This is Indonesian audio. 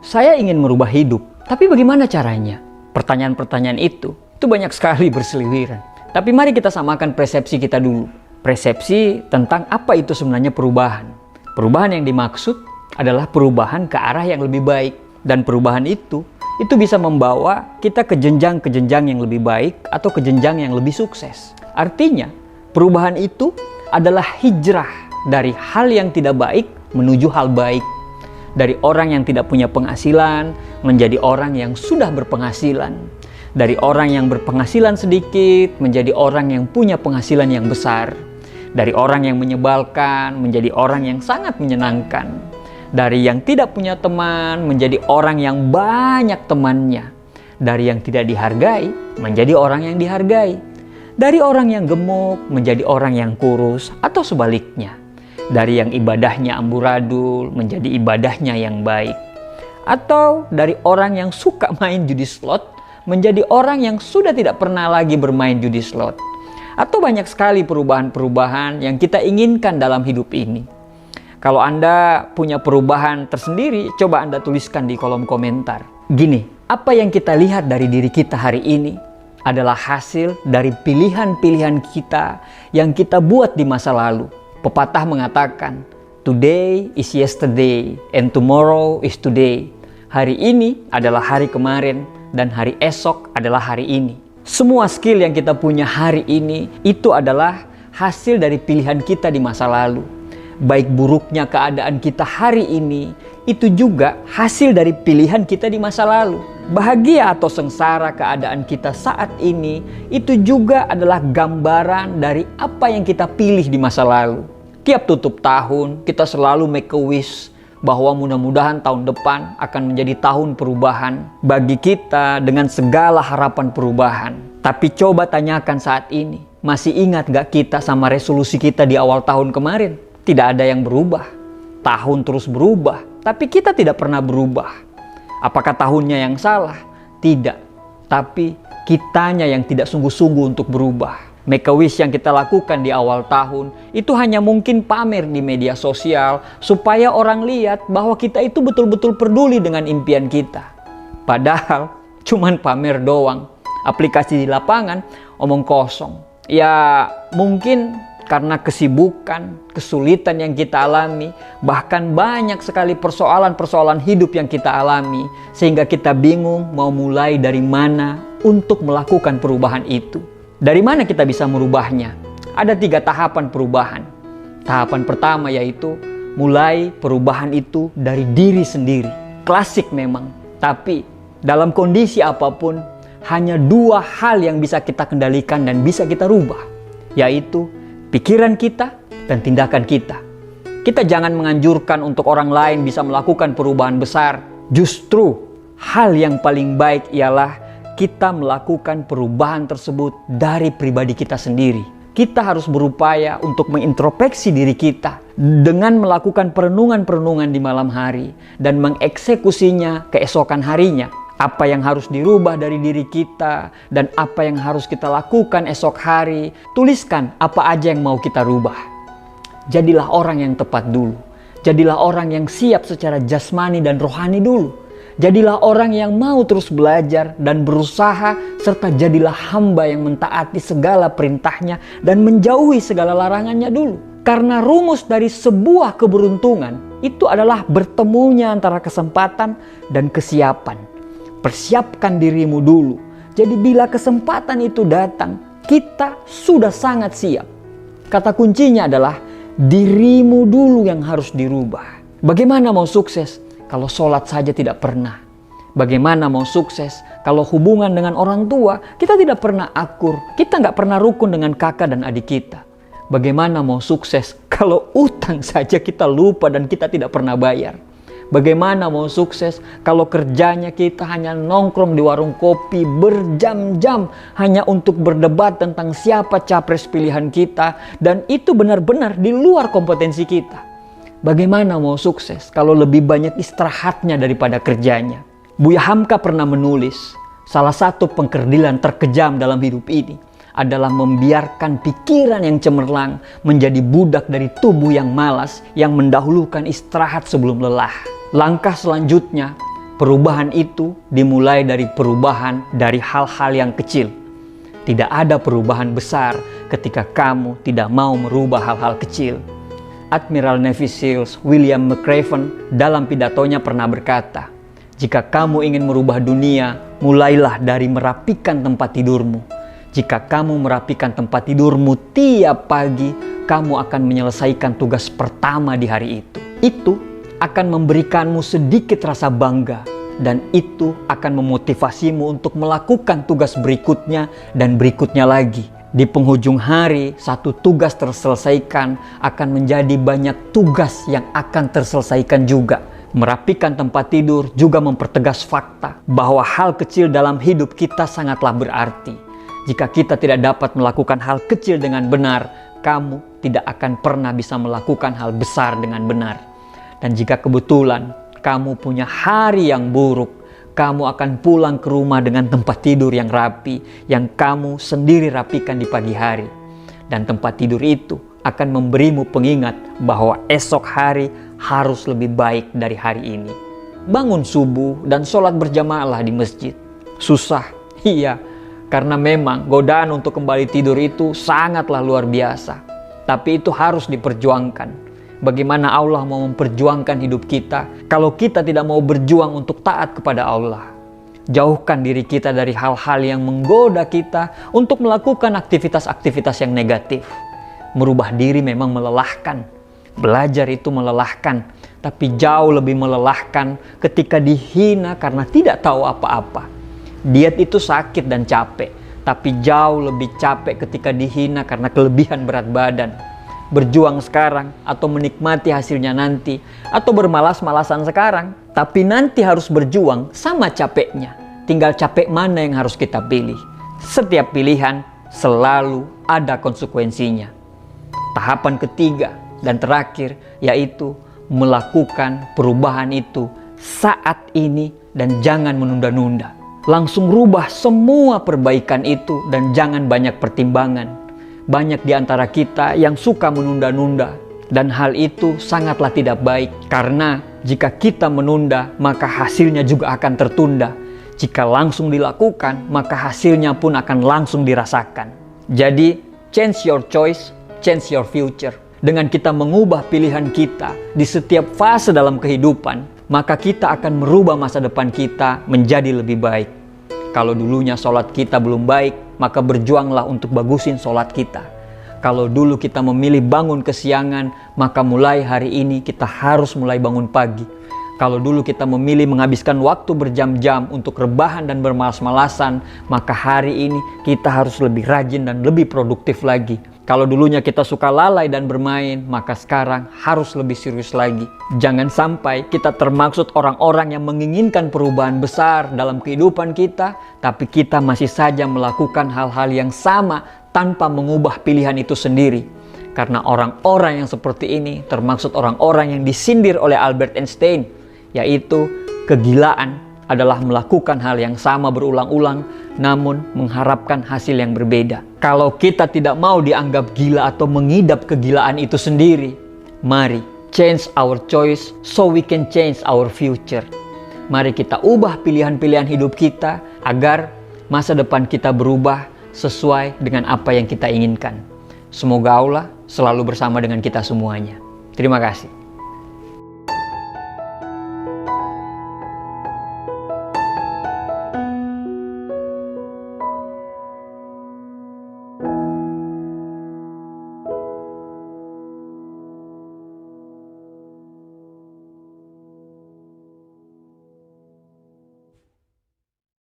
Saya ingin merubah hidup, tapi bagaimana caranya? Pertanyaan-pertanyaan itu banyak sekali berseliweran. Tapi mari kita samakan persepsi kita dulu. Persepsi tentang apa itu sebenarnya perubahan. Perubahan yang dimaksud adalah perubahan ke arah yang lebih baik. Dan perubahan itu bisa membawa kita ke jenjang-jenjang yang lebih baik atau ke jenjang yang lebih sukses. Artinya, perubahan itu adalah hijrah dari hal yang tidak baik menuju hal baik. Dari orang yang tidak punya penghasilan menjadi orang yang sudah berpenghasilan. Dari orang yang berpenghasilan sedikit menjadi orang yang punya penghasilan yang besar. Dari orang yang menyebalkan menjadi orang yang sangat menyenangkan. Dari yang tidak punya teman menjadi orang yang banyak temannya. Dari yang tidak dihargai menjadi orang yang dihargai. Dari orang yang gemuk menjadi orang yang kurus atau sebaliknya. Dari yang ibadahnya amburadul menjadi ibadahnya yang baik. Atau dari orang yang suka main judi slot menjadi orang yang sudah tidak pernah lagi bermain judi slot. Atau banyak sekali perubahan-perubahan yang kita inginkan dalam hidup ini. Kalau Anda punya perubahan tersendiri, coba Anda tuliskan di kolom komentar. Gini, apa yang kita lihat dari diri kita hari ini adalah hasil dari pilihan-pilihan kita yang kita buat di masa lalu. Pepatah mengatakan, today is yesterday and tomorrow is today. Hari ini adalah hari kemarin dan hari esok adalah hari ini. Semua skill yang kita punya hari ini itu adalah hasil dari pilihan kita di masa lalu. Baik buruknya keadaan kita hari ini itu juga hasil dari pilihan kita di masa lalu. Bahagia atau sengsara keadaan kita saat ini itu juga adalah gambaran dari apa yang kita pilih di masa lalu. Tiap tutup tahun kita selalu make a wish bahwa mudah-mudahan tahun depan akan menjadi tahun perubahan bagi kita dengan segala harapan perubahan. Tapi coba tanyakan saat ini, masih ingat gak kita sama resolusi kita di awal tahun kemarin? Tidak ada yang berubah. Tahun terus berubah, tapi kita tidak pernah berubah. Apakah tahunnya yang salah? Tidak. Tapi kitanya yang tidak sungguh-sungguh untuk berubah. Make a wish yang kita lakukan di awal tahun itu hanya mungkin pamer di media sosial supaya orang lihat bahwa kita itu betul-betul peduli dengan impian kita. Padahal cuman pamer doang. Aplikasi di lapangan omong kosong. Ya mungkin karena kesibukan, kesulitan yang kita alami, bahkan banyak sekali persoalan-persoalan hidup yang kita alami, sehingga kita bingung mau mulai dari mana untuk melakukan perubahan itu. Dari mana kita bisa merubahnya? Ada 3 tahapan perubahan. Tahapan pertama yaitu mulai perubahan itu dari diri sendiri. Klasik memang, tapi dalam kondisi apapun, hanya 2 hal yang bisa kita kendalikan dan bisa kita rubah, yaitu pikiran kita dan tindakan kita. Kita jangan menganjurkan untuk orang lain bisa melakukan perubahan besar. Justru hal yang paling baik ialah kita melakukan perubahan tersebut dari pribadi kita sendiri. Kita harus berupaya untuk mengintrospeksi diri kita dengan melakukan perenungan-perenungan di malam hari dan mengeksekusinya keesokan harinya. Apa yang harus dirubah dari diri kita dan apa yang harus kita lakukan esok hari. Tuliskan apa aja yang mau kita rubah. Jadilah orang yang tepat dulu. Jadilah orang yang siap secara jasmani dan rohani dulu. Jadilah orang yang mau terus belajar dan berusaha, serta jadilah hamba yang mentaati segala perintahnya dan menjauhi segala larangannya dulu. Karena rumus dari sebuah keberuntungan itu adalah bertemunya antara kesempatan dan kesiapan. Persiapkan dirimu dulu. Jadi bila kesempatan itu datang, kita sudah sangat siap. Kata kuncinya adalah dirimu dulu yang harus dirubah. Bagaimana mau sukses kalau sholat saja tidak pernah? Bagaimana mau sukses kalau hubungan dengan orang tua kita tidak pernah akur? Kita nggak pernah rukun dengan kakak dan adik kita. Bagaimana mau sukses kalau utang saja kita lupa dan kita tidak pernah bayar? Bagaimana mau sukses kalau kerjanya kita hanya nongkrong di warung kopi berjam-jam hanya untuk berdebat tentang siapa capres pilihan kita dan itu benar-benar di luar kompetensi kita? Bagaimana mau sukses kalau lebih banyak istirahatnya daripada kerjanya? Buya Hamka pernah menulis, salah satu pengkerdilan terkejam dalam hidup ini adalah membiarkan pikiran yang cemerlang menjadi budak dari tubuh yang malas yang mendahulukan istirahat sebelum lelah. Langkah selanjutnya, Perubahan itu dimulai dari perubahan dari hal-hal yang kecil. Tidak ada perubahan besar ketika kamu tidak mau merubah hal-hal kecil. Admiral Navy SEALs William McRaven dalam pidatonya pernah berkata, "Jika kamu ingin merubah dunia, mulailah dari merapikan tempat tidurmu. Jika kamu merapikan tempat tidurmu tiap pagi, kamu akan menyelesaikan tugas pertama di hari itu. Itu akan memberikanmu sedikit rasa bangga, dan itu akan memotivasimu untuk melakukan tugas berikutnya dan berikutnya lagi. Di penghujung hari, satu tugas terselesaikan akan menjadi banyak tugas yang akan terselesaikan juga." Merapikan tempat tidur juga mempertegas fakta bahwa hal kecil dalam hidup kita sangatlah berarti. Jika kita tidak dapat melakukan hal kecil dengan benar, kamu tidak akan pernah bisa melakukan hal besar dengan benar. Dan jika kebetulan kamu punya hari yang buruk, kamu akan pulang ke rumah dengan tempat tidur yang rapi, yang kamu sendiri rapikan di pagi hari. Dan tempat tidur itu akan memberimu pengingat bahwa esok hari harus lebih baik dari hari ini. Bangun subuh dan sholat berjamaah di masjid. Susah, iya, karena memang godaan untuk kembali tidur itu sangatlah luar biasa. Tapi itu harus diperjuangkan. Bagaimana Allah mau memperjuangkan hidup kita kalau kita tidak mau berjuang untuk taat kepada Allah? Jauhkan diri kita dari hal-hal yang menggoda kita untuk melakukan aktivitas-aktivitas yang negatif. Merubah diri memang melelahkan. Belajar itu melelahkan, tapi jauh lebih melelahkan ketika dihina karena tidak tahu apa-apa. Diet itu sakit dan capek, tapi jauh lebih capek ketika dihina karena kelebihan berat badan. Berjuang sekarang atau menikmati hasilnya nanti, atau bermalas-malasan sekarang, tapi nanti harus berjuang sama capeknya. Tinggal capek mana yang harus kita pilih. Setiap pilihan selalu ada konsekuensinya. Tahapan ketiga dan terakhir yaitu melakukan perubahan itu saat ini dan jangan menunda-nunda. Langsung rubah semua perbaikan itu dan jangan banyak pertimbangan. Banyak di antara kita yang suka menunda-nunda, dan hal itu sangatlah tidak baik, karena jika kita menunda maka hasilnya juga akan tertunda. Jika langsung dilakukan maka hasilnya pun akan langsung dirasakan. Jadi change your choice, change your future. Dengan kita mengubah pilihan kita di setiap fase dalam kehidupan, maka kita akan merubah masa depan kita menjadi lebih baik. Kalau dulunya sholat kita belum baik, maka berjuanglah untuk bagusin sholat kita. Kalau dulu kita memilih bangun kesiangan, maka mulai hari ini kita harus mulai bangun pagi. Kalau dulu kita memilih menghabiskan waktu berjam-jam untuk rebahan dan bermalas-malasan, maka hari ini kita harus lebih rajin dan lebih produktif lagi. Kalau dulunya kita suka lalai dan bermain, maka sekarang harus lebih serius lagi. Jangan sampai kita termaksud orang-orang yang menginginkan perubahan besar dalam kehidupan kita, tapi kita masih saja melakukan hal-hal yang sama tanpa mengubah pilihan itu sendiri. Karena orang-orang yang seperti ini termaksud orang-orang yang disindir oleh Albert Einstein, yaitu kegilaan adalah melakukan hal yang sama berulang-ulang, namun mengharapkan hasil yang berbeda. Kalau kita tidak mau dianggap gila atau mengidap kegilaan itu sendiri, mari change our choice so we can change our future. Mari kita ubah pilihan-pilihan hidup kita agar masa depan kita berubah sesuai dengan apa yang kita inginkan. Semoga Allah selalu bersama dengan kita semuanya. Terima kasih.